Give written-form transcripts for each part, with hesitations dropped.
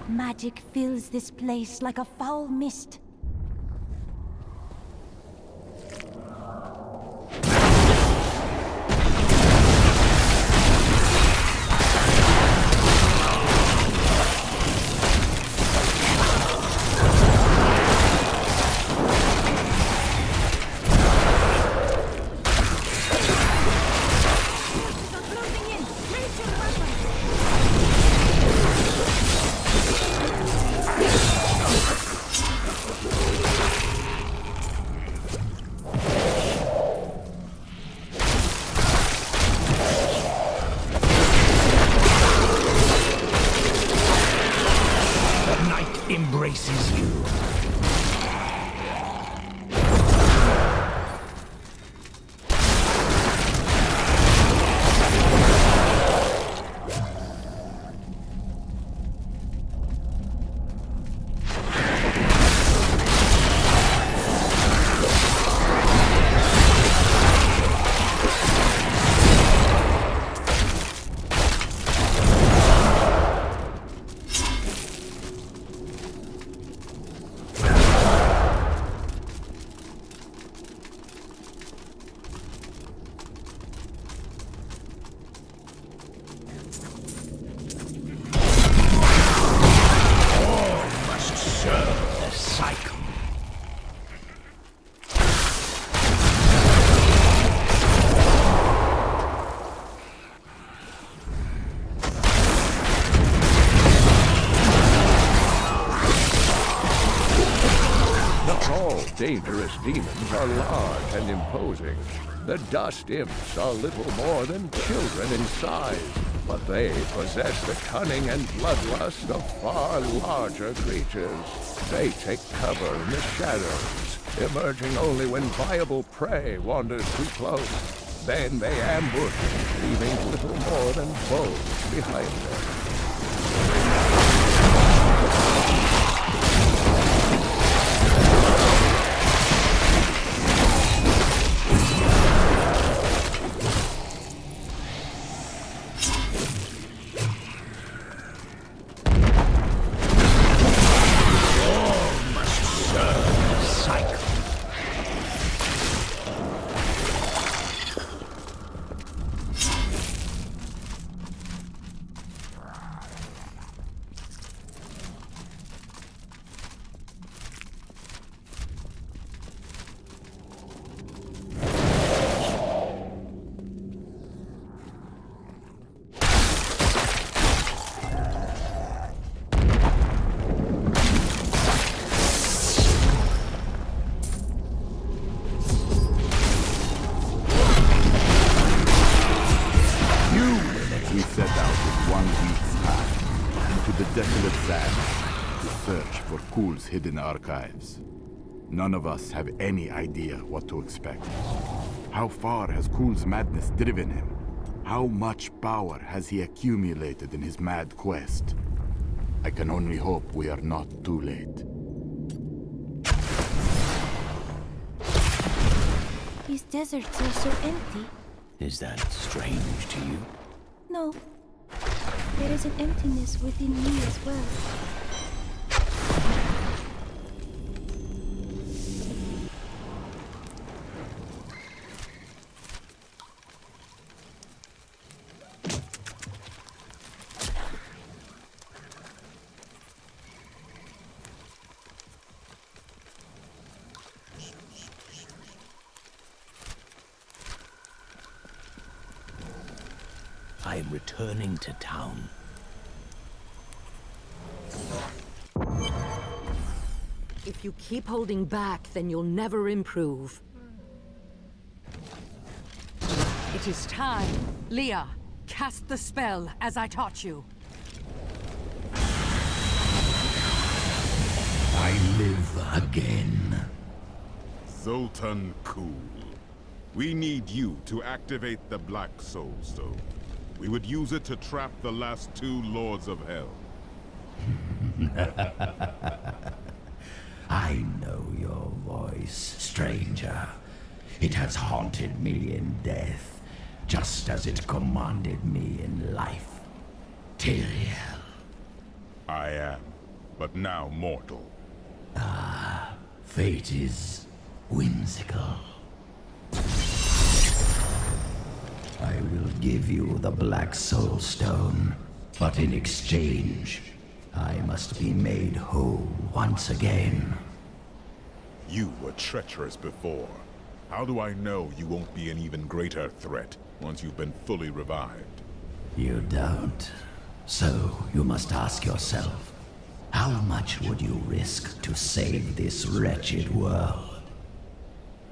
Magic fills this place like a foul mist. Embraces you. Dangerous demons are large and imposing. The dust imps are little more than children in size, but they possess the cunning and bloodlust of far larger creatures. They take cover in the shadows, emerging only when viable prey wanders too close. Then they ambush, leaving little more than bones behind them. Kulle's hidden archives. None of us have any idea what to expect. How far has Kulle's madness driven him? How much power has he accumulated in his mad quest? I can only hope we are not too late. These deserts are so empty. Is that strange to you? No. There is an emptiness within me as well. I am returning to town. If you keep holding back, then you'll never improve. It is time. Leah, cast the spell as I taught you. I live again. Zoltan Kulle. We need you to activate the Black Soul Stone. We would use it to trap the last two Lords of Hell. I know your voice, stranger. It has haunted me in death, just as it commanded me in life. Tyrael. I am but now mortal. Fate is whimsical. I will give you the Black Soul Stone, but in exchange, I must be made whole once again. You were treacherous before. How do I know you won't be an even greater threat once you've been fully revived? You don't. So you must ask yourself, how much would you risk to save this wretched world?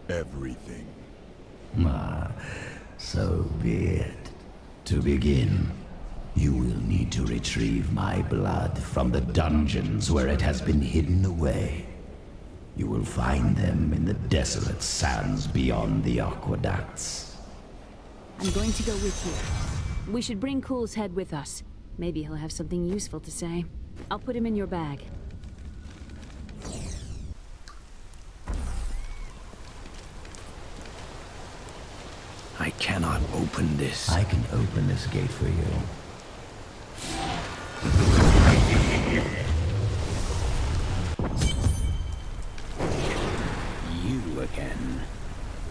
Everything. So be it. To begin, you will need to retrieve my blood from the dungeons where it has been hidden away. You will find them in the desolate sands beyond the aqueducts. I'm going to go with you. We should bring Kule's head with us. Maybe he'll have something useful to say. I'll put him in your bag. I cannot open this. I can open this gate for you. You again.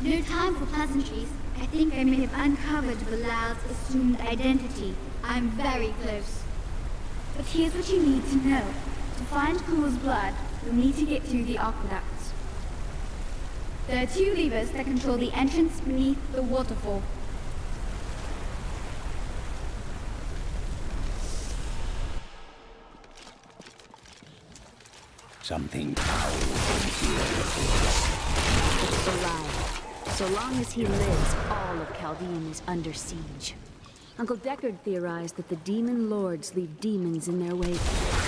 No time for pleasantries. I think I may have uncovered Bilal's assumed identity. I'm very close. But here's what you need to know. To find Kule's blood, you'll need to get through the aqueducts. There are 2 levers that control the entrance beneath the waterfall. Something foul in here. It's Betrayal. So long as he lives, all of Chaldean is under siege. Uncle Deckard theorized that the demon lords leave demons in their wake,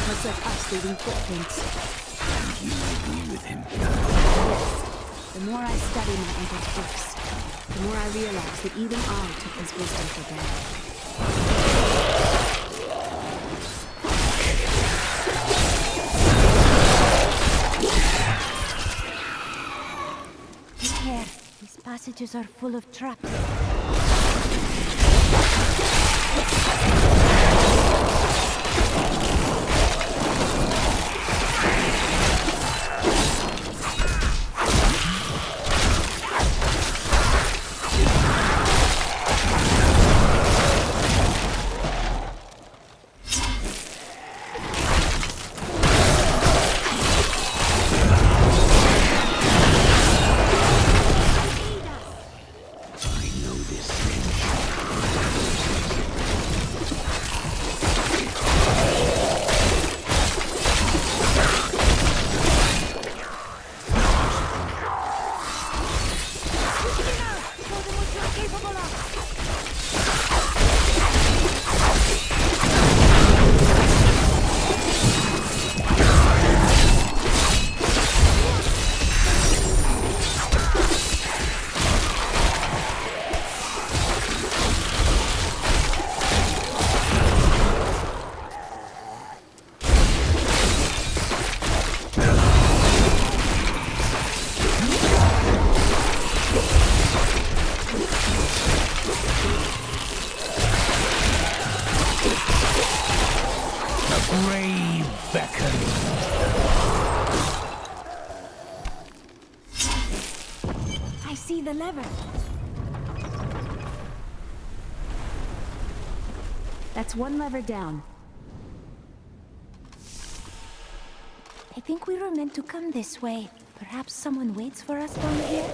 much like us leaving footprints. And you agree with him? Yes. The more I study my uncle's books, the more I realize that even I took his wisdom for granted. Take care. These passages are full of traps. I see the lever. That's 1 lever down. I think we were meant to come this way. Perhaps someone waits for us down here?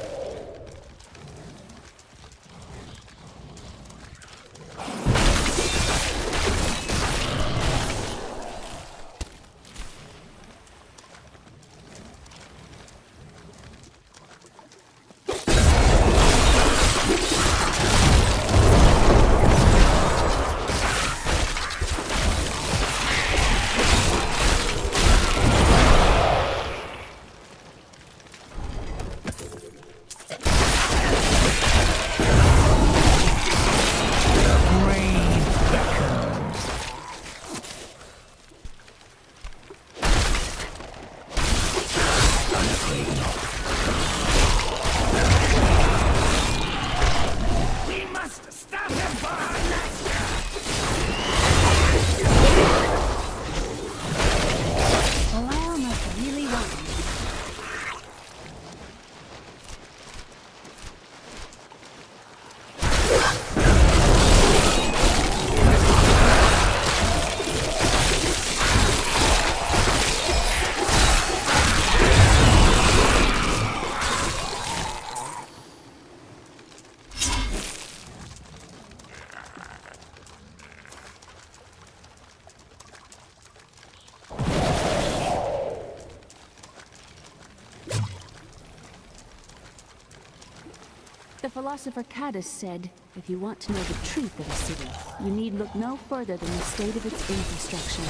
The philosopher Caddis said, if you want to know the truth of a city, you need look no further than the state of its infrastructure.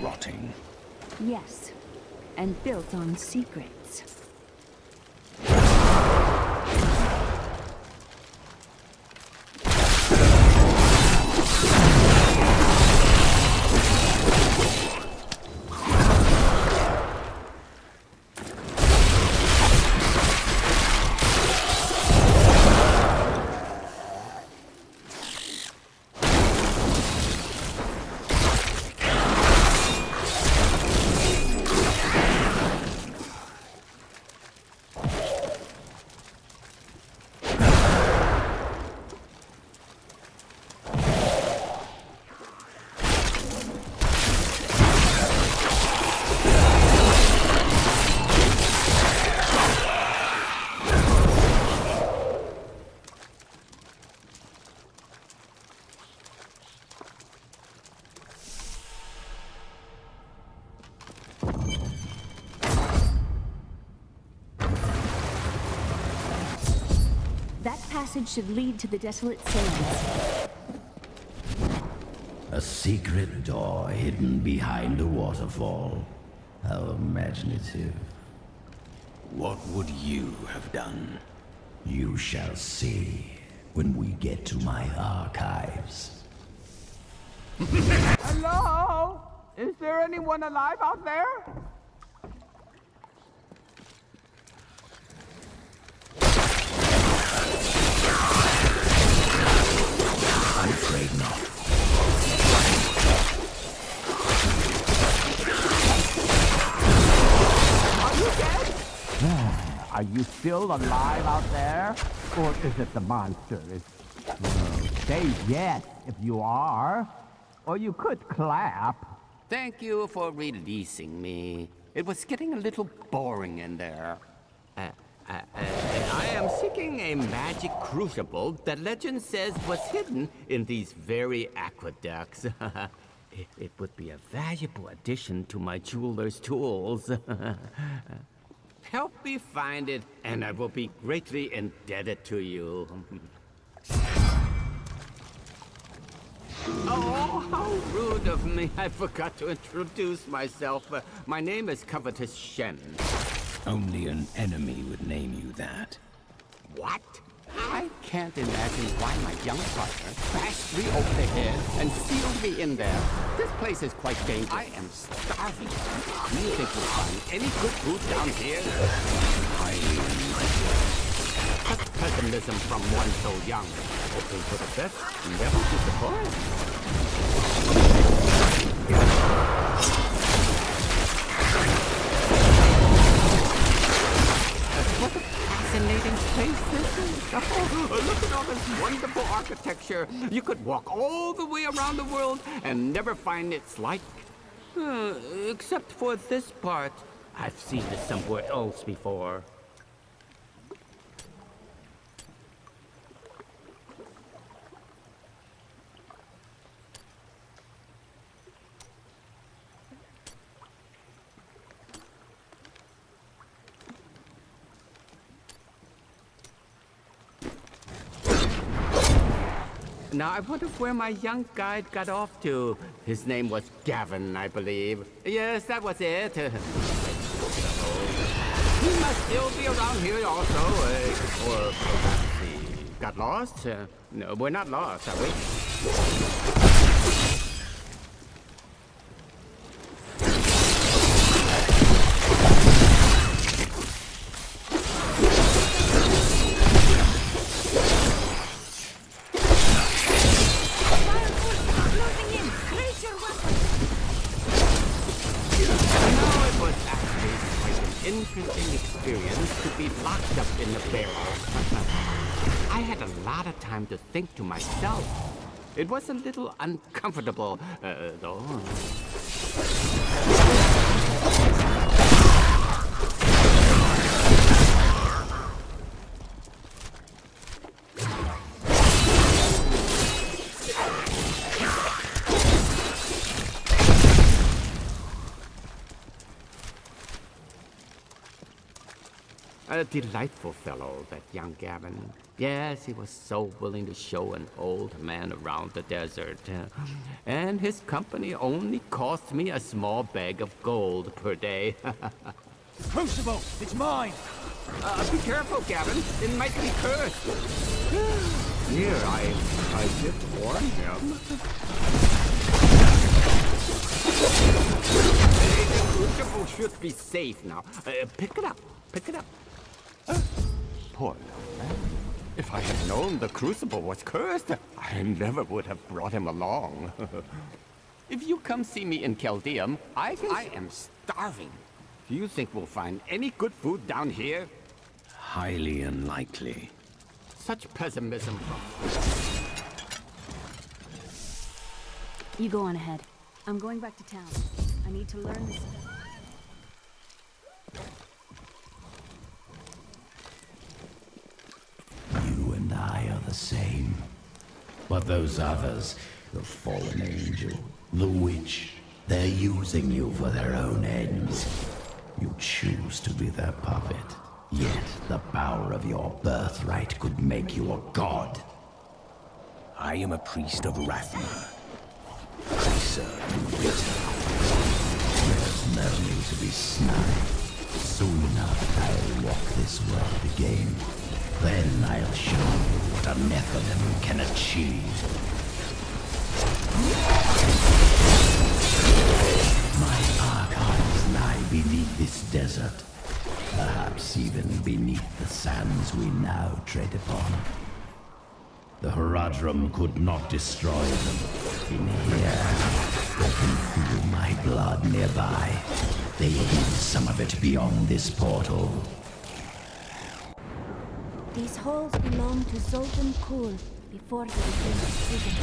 Rotting. Yes, and built on secrets. That passage should lead to the desolate sands. A secret door hidden behind a waterfall. How imaginative. What would you have done? You shall see when we get to my archives. Hello? Is there anyone alive out there? I'm afraid not. Are you dead? Are you still alive out there? Or is it the monster? Say yes if you are. Or you could clap. Thank you for releasing me. It was getting a little boring in there. I am seeking a magic crucible that legend says was hidden in these very aqueducts. It would be a valuable addition to my jeweler's tools. Help me find it, and I will be greatly indebted to you. Oh, how rude of me. I forgot to introduce myself. My name is Covetous Shen. Only an enemy would name you that. What? I can't imagine why my young partner bashed me over the head and sealed me in there. This place is quite dangerous. I am starving. Do you think we'll find any good food down here? Such pessimism from one so young. Hoping for the best, never disappoint. What a fascinating place this is. Oh, look at all this wonderful architecture. You could walk all the way around the world and never find its like. Except for this part. I've seen this somewhere else before. Now, I wonder where my young guide got off to. His name was Gavin, I believe. Yes, that was it. He must still be around here also. Or perhaps he got lost? No, we're not lost, are we? Interesting experience to be locked up in the barrel. I had a lot of time to think to myself. It was a little uncomfortable, though. A delightful fellow, that young Gavin. Yes, he was so willing to show an old man around the desert. And his company only cost me a small bag of gold per day. Crucible! It's mine! Be careful, Gavin. It might be cursed. Here, I did warn him. The crucible should be safe now. Pick it up. Pick it up. Poor little man. If I had known the crucible was cursed, I never would have brought him along. If you come see me in Chaldeum, I am starving. Do you think we'll find any good food down here? Highly unlikely. Such pessimism. You go on ahead. I'm going back to town. I need to learn this. You and I are the same. But those others, the fallen angel, the witch, they're using you for their own ends. You choose to be their puppet. Yet the power of your birthright could make you a god. I am a priest of Rathma. I serve you bitter. There's no need to be snide. Soon enough, I'll walk this world again. Then I'll show you what a Nephilim can achieve. My archives lie beneath this desert. Perhaps even beneath the sands we now tread upon. The Horadrim could not destroy them. In here, I can feel my blood nearby. They hid some of it beyond this portal. These halls belong to Zoltan Kulle before they became a prison.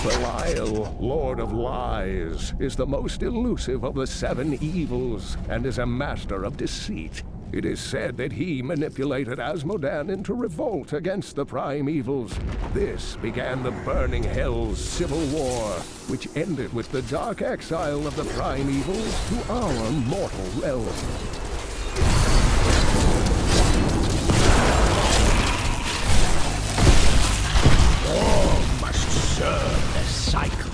Belial, Lord of Lies, is the most elusive of the 7 evils and is a master of deceit. It is said that he manipulated Asmodan into revolt against the Prime Evils. This began the Burning Hell's civil war, which ended with the dark exile of the Prime Evils to our mortal realm. All must serve the cycle.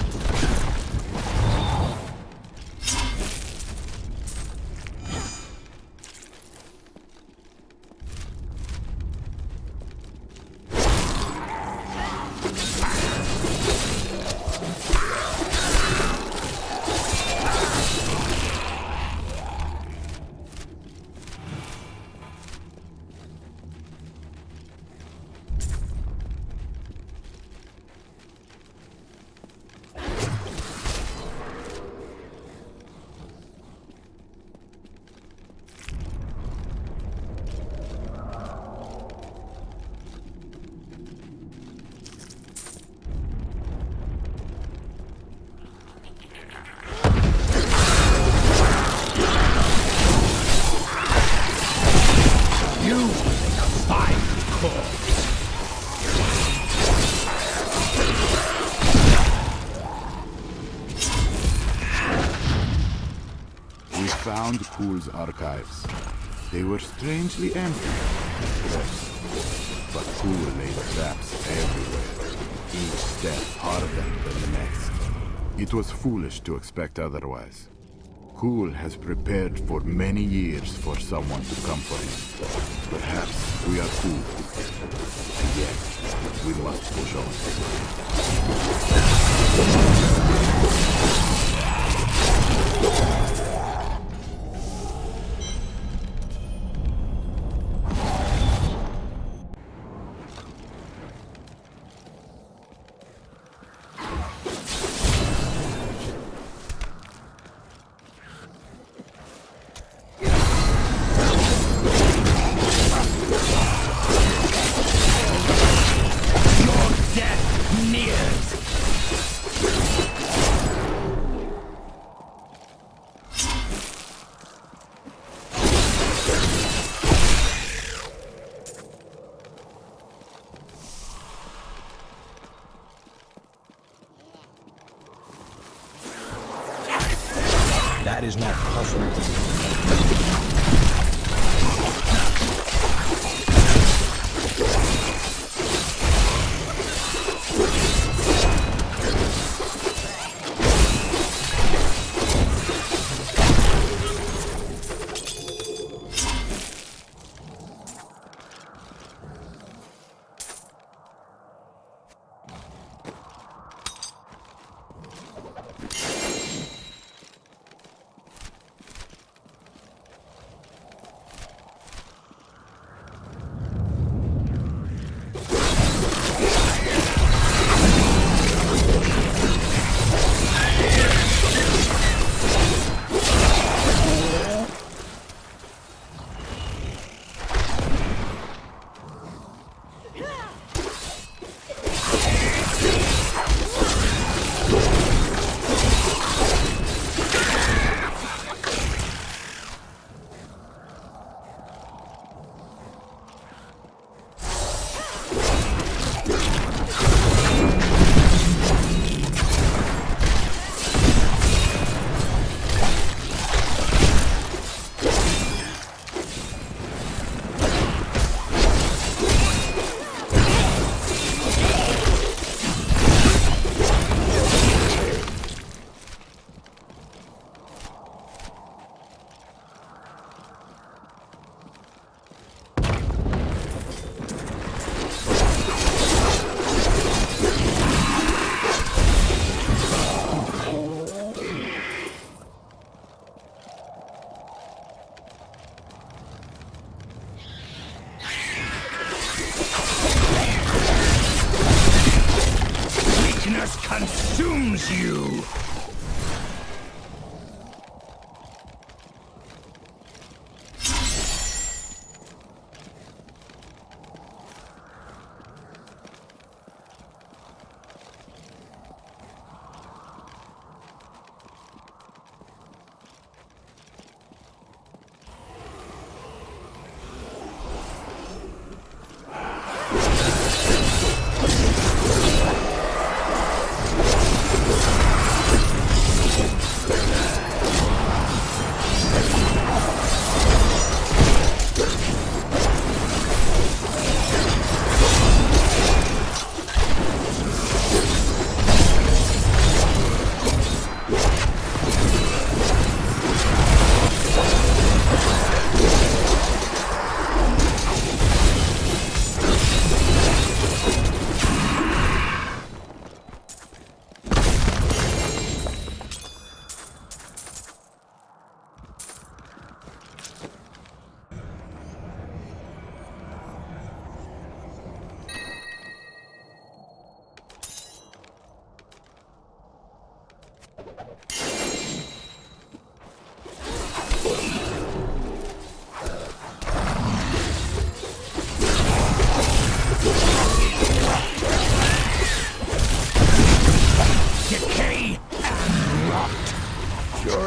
Found Kulle's archives. They were strangely empty at first, but Kulle laid traps everywhere, each step harder than the next. It was foolish to expect otherwise. Kulle has prepared for many years for someone to come for him. Perhaps we are fooled, and yet we must push on. That is not possible. Consumes you!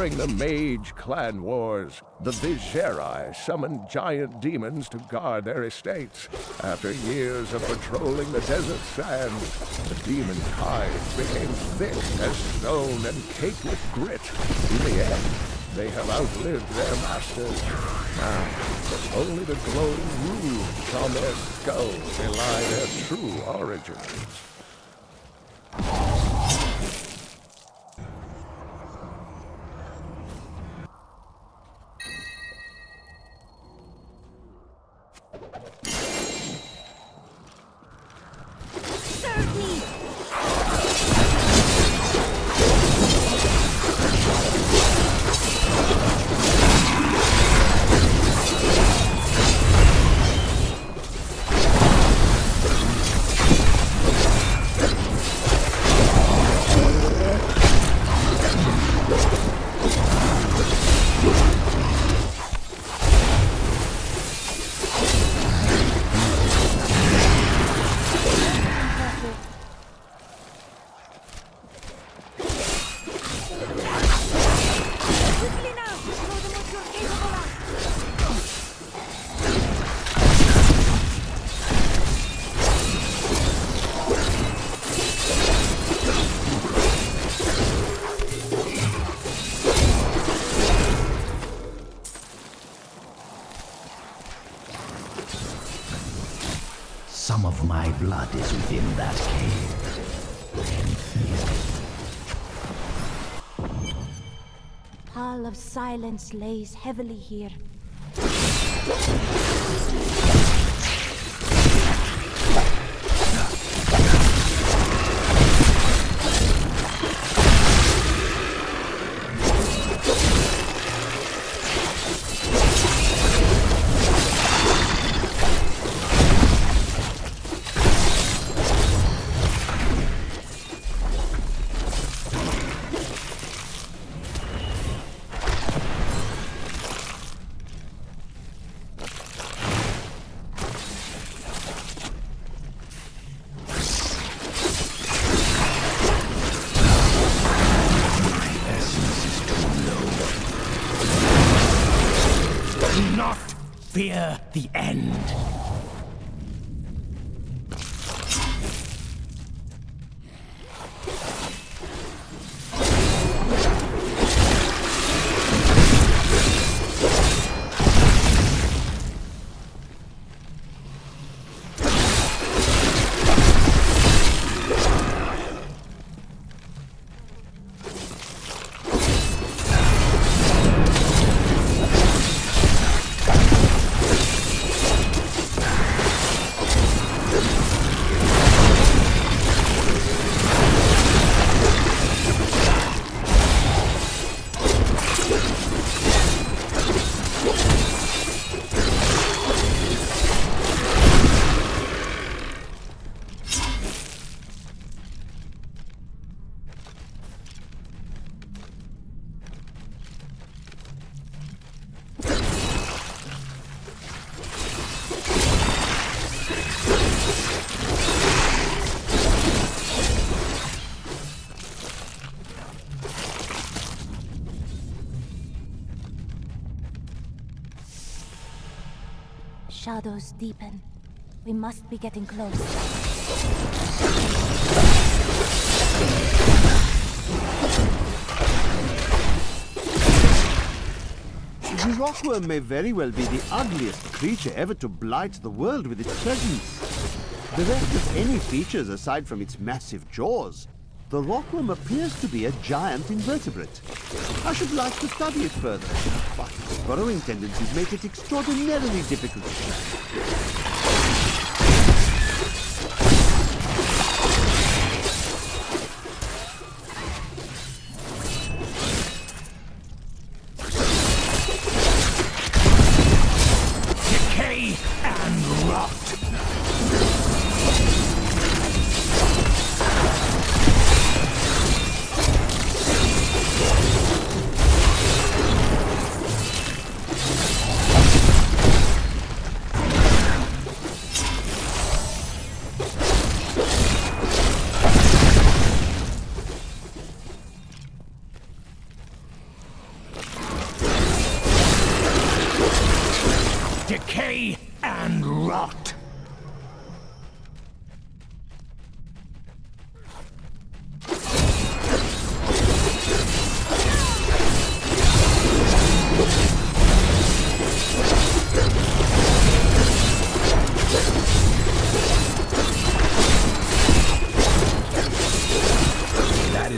During the Mage clan wars, the Viserai summoned giant demons to guard their estates. After years of patrolling the desert sands, the demon hides became thick as stone and caked with grit. In the end, they have outlived their masters. Now, only the glowing runes on their skulls belie their true origins. Some of my blood is within that cave. I can feel it. Pall of silence lays heavily here. Fear the end. Shadows deepen. We must be getting close. The rockworm may very well be the ugliest creature ever to blight the world with its presence. Bereft of any features aside from its massive jaws, the rockworm appears to be a giant invertebrate. I should like to study it further, but its burrowing tendencies make it extraordinarily difficult to track.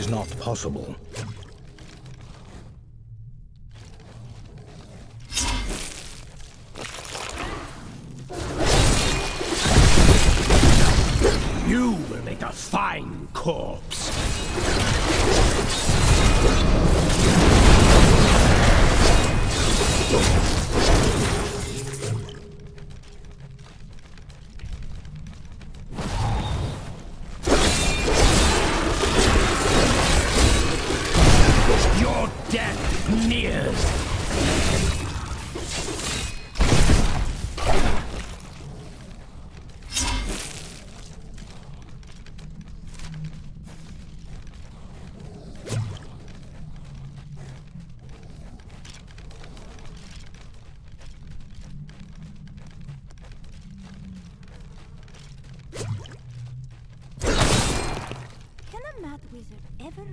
is not possible. You will make a fine corpse. Your death nears. Can a mad wizard ever...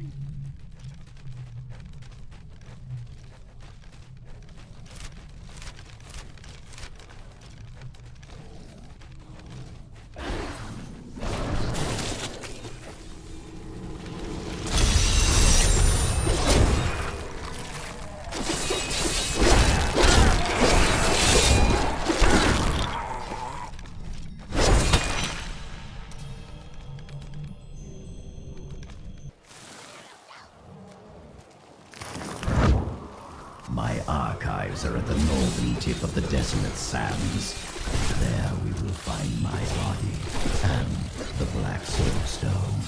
My archives are at the northern tip of the desolate sands. There we will find my body and the black soapstone.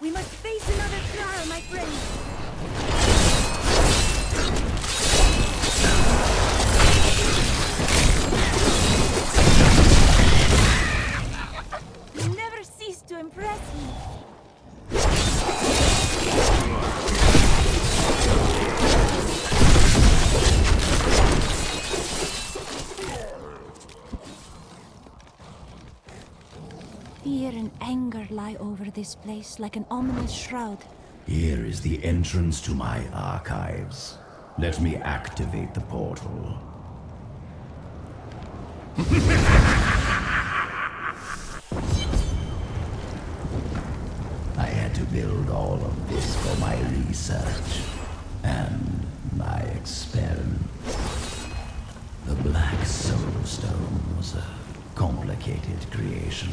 We must face another trial, my friend. You never cease to impress me. Fear and anger lie over this place like an ominous shroud. Here is the entrance to my archives. Let me activate the portal. I had to build all of this for my research and my experiments. The Black Soulstone was a complicated creation.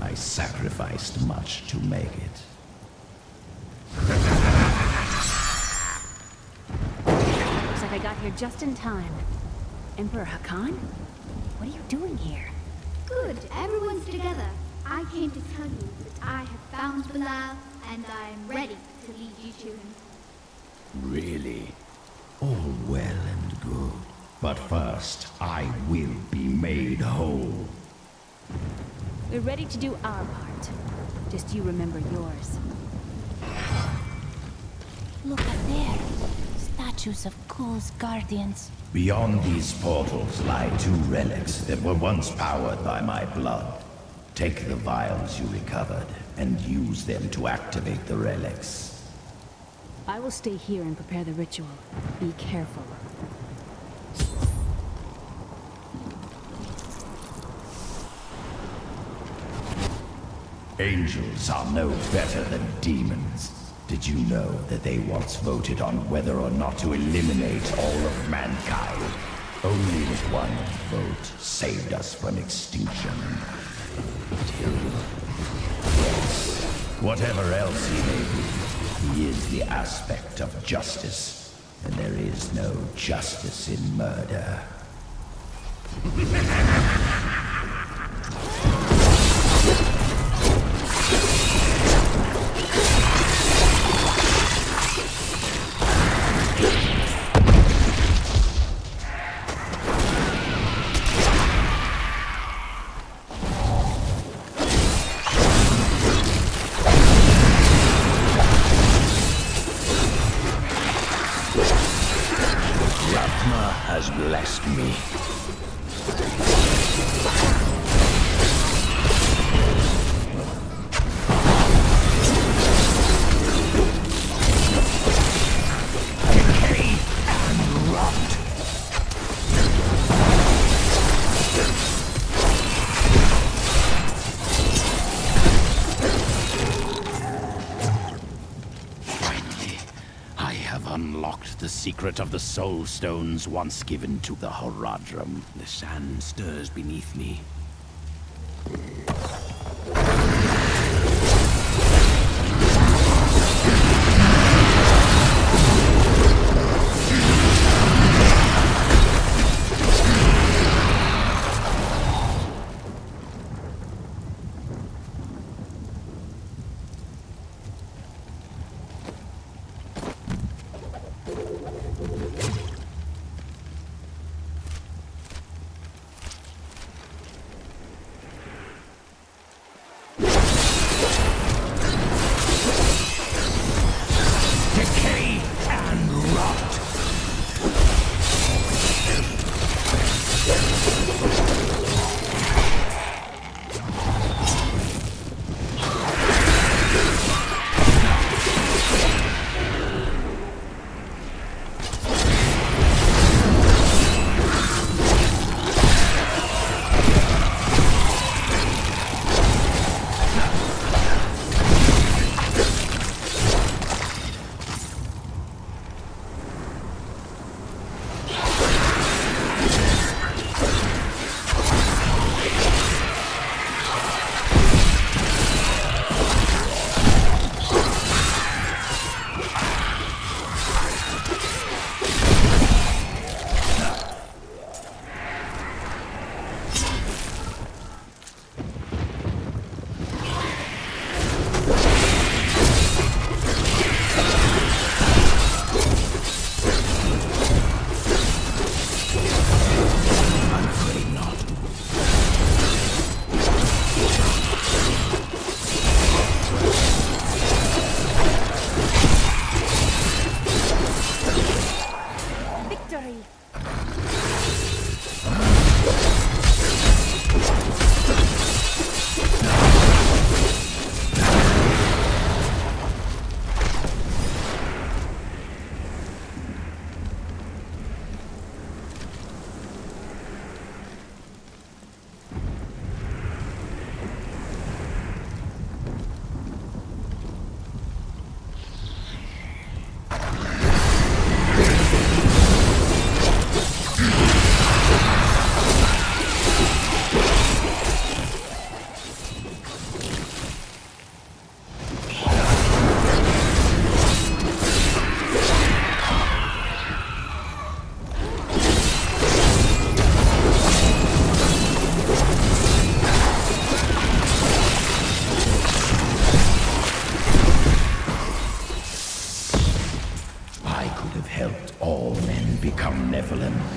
I sacrificed much to make it. Looks like I got here just in time. Emperor Hakan? What are you doing here? Good, everyone's together. I came to tell you that I have found Betrayal, and I am ready to lead you to him. Really? All well and good. But first, I will be made whole. We're ready to do our part. Just you remember yours. Look up there. Statues of Kulle's guardians. Beyond these portals lie two relics that were once powered by my blood. Take the vials you recovered and use them to activate the relics. I will stay here and prepare the ritual. Be careful. Angels are no better than demons. Did you know that they once voted on whether or not to eliminate all of mankind? Only with one vote saved us from extinction. Yes, whatever else he may be, he is the aspect of justice, and there is no justice in murder. Has blessed me. have unlocked the secret of the soul stones once given to the Horadrim. The sand stirs beneath me.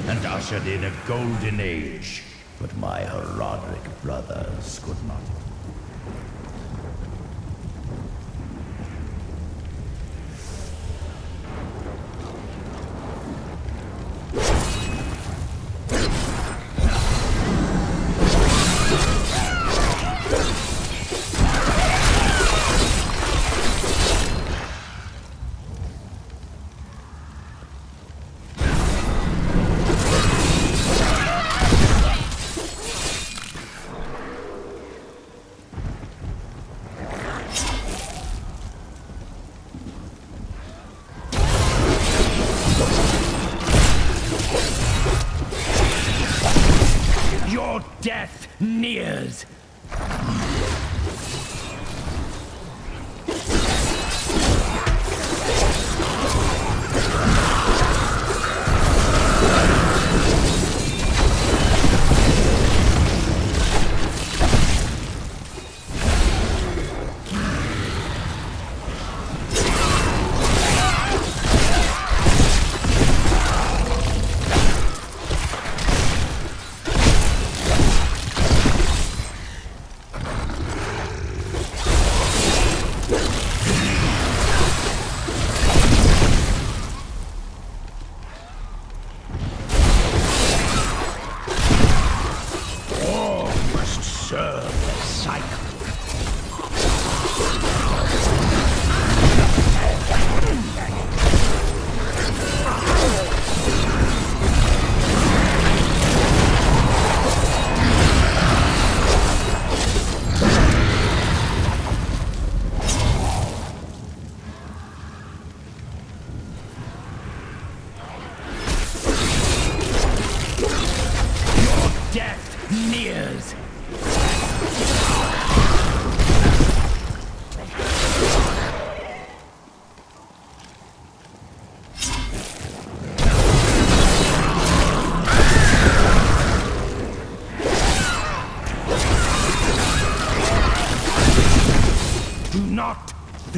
And ushered in a golden age. But my Horadric brothers could not. Death nears.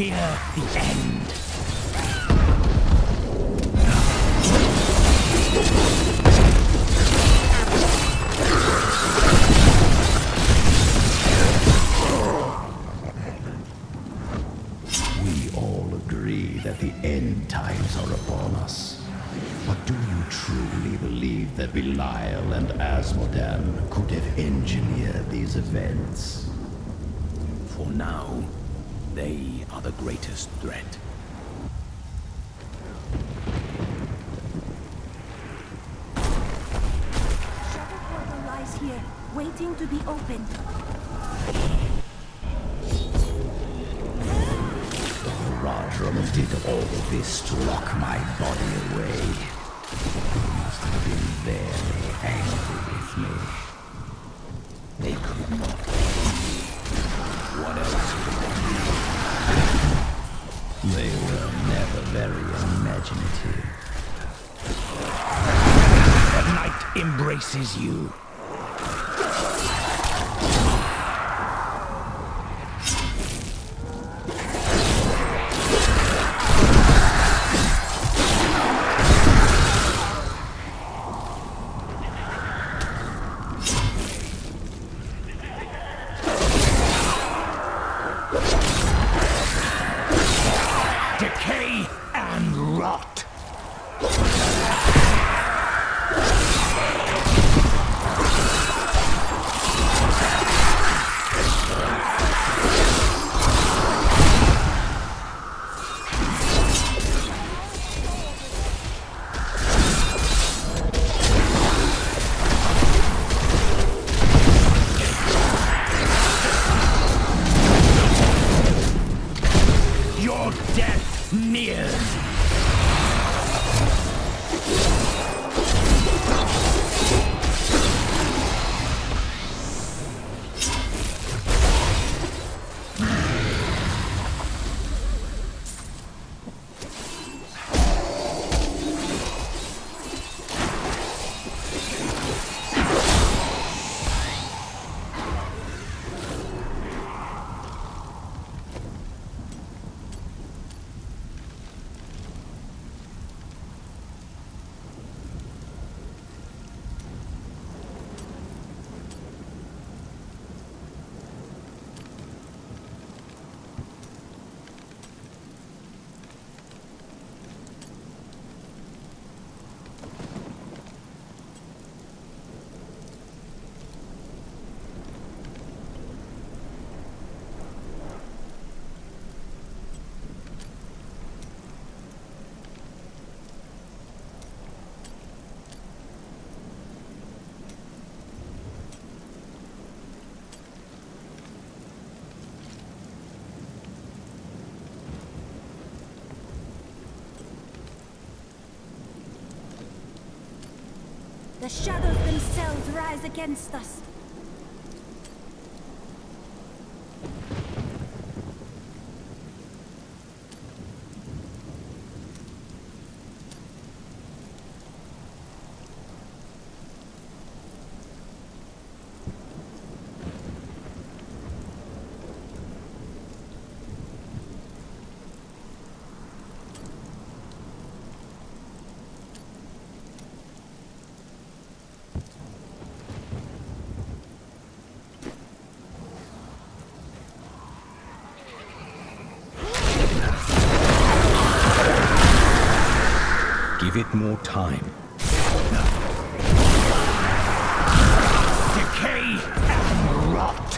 fear the end. We all agree that the end times are upon us. But do you truly believe that Belial and Asmodan could have engineered these events? For now, they are the greatest threat. Shadow portal lies here, waiting to be opened. Rodrum did all this to lock my body away. They must have been very angry with me. They could not kill me. What else could they do? They were never very imaginative. The night embraces you. Decay and rot. Your death nears. The shadows themselves rise against us. Give it more time. Decay and rot.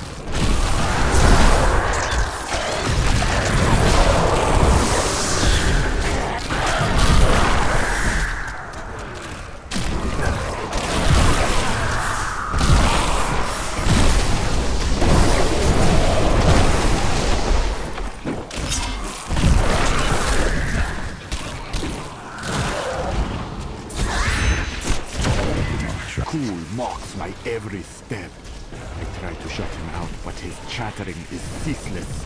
Kulle mocks my every step. I try to shut him out, but his chattering is ceaseless.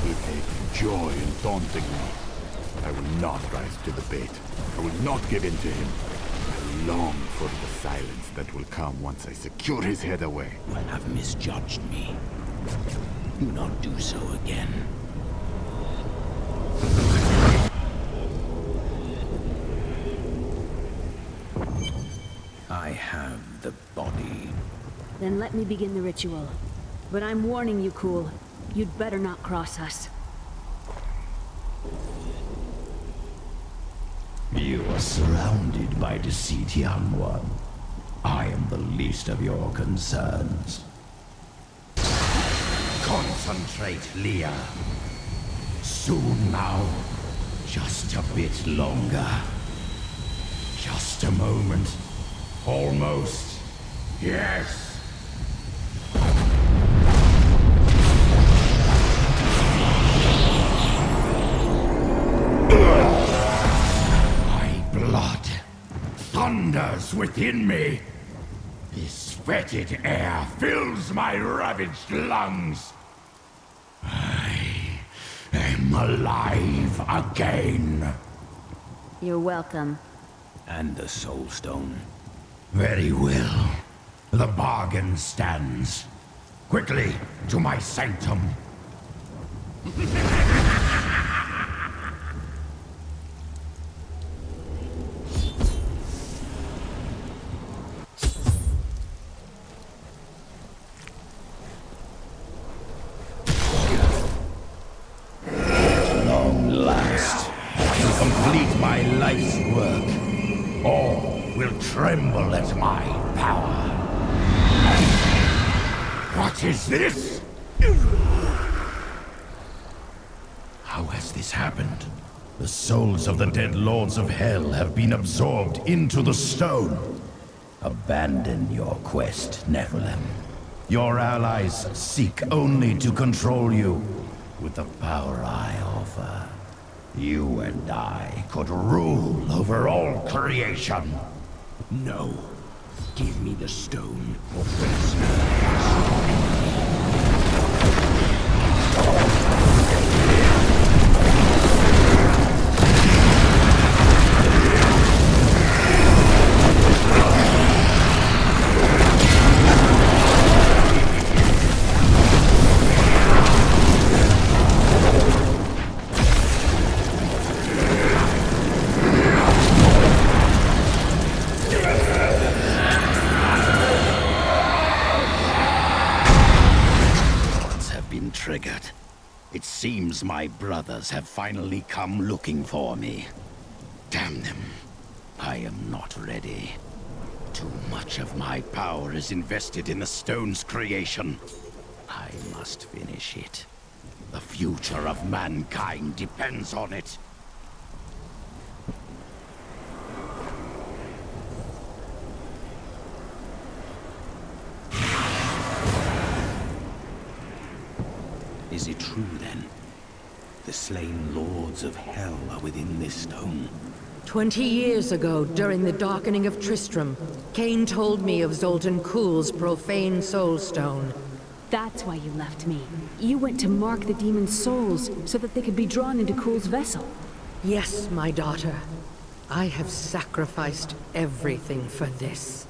He takes joy in taunting me. I will not rise to the bait. I will not give in to him. I long for the silence that will come once I secure his head away. You have misjudged me. Do not do so again. I have the body. Then let me begin the ritual. But I'm warning you, Kulle. You'd better not cross us. You are surrounded by deceit, young one. I am the least of your concerns. Concentrate, Leah. Soon now. Just a bit longer. Just a moment. Almost. Yes. My blood thunders within me. This fetid air fills my ravaged lungs. I am alive again. You're welcome. And the Soul Stone. Very well. The bargain stands. Quickly, to my sanctum. Long last, to complete my life's work, all will tremble at my power. What is this? How has this happened? The souls of the dead lords of hell have been absorbed into the stone. Abandon your quest, Nephilim. Your allies seek only to control you. With the power I offer, you and I could rule over all creation. No. Give me the stone. Triggered. It seems my brothers have finally come looking for me. Damn them. I am not ready. Too much of my power is invested in the stone's creation. I must finish it. The future of mankind depends on it. Is it true, then? The slain lords of hell are within this stone. 20 years ago, during the darkening of Tristram, Cain told me of Zoltan Kulle's profane soul stone. That's why you left me. You went to mark the demon's souls, so that they could be drawn into Kulle's vessel. Yes, my daughter. I have sacrificed everything for this.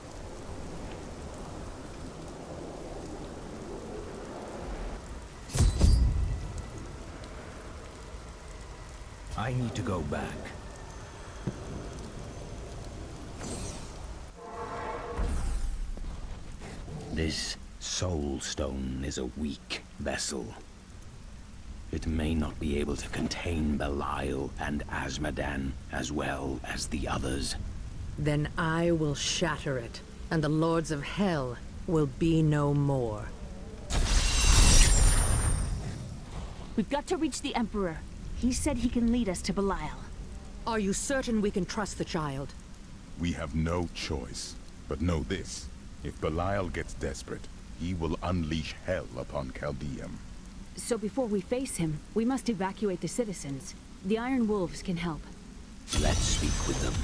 I need to go back. This Soul Stone is a weak vessel. It may not be able to contain Belial and Azmodan as well as the others. Then I will shatter it, and the lords of hell will be no more. We've got to reach the Emperor. He said he can lead us to Belial. Are you certain we can trust the child? We have no choice. But know this. If Belial gets desperate, he will unleash hell upon Chaldeum. So before we face him, we must evacuate the citizens. The Iron Wolves can help. Let's speak with them.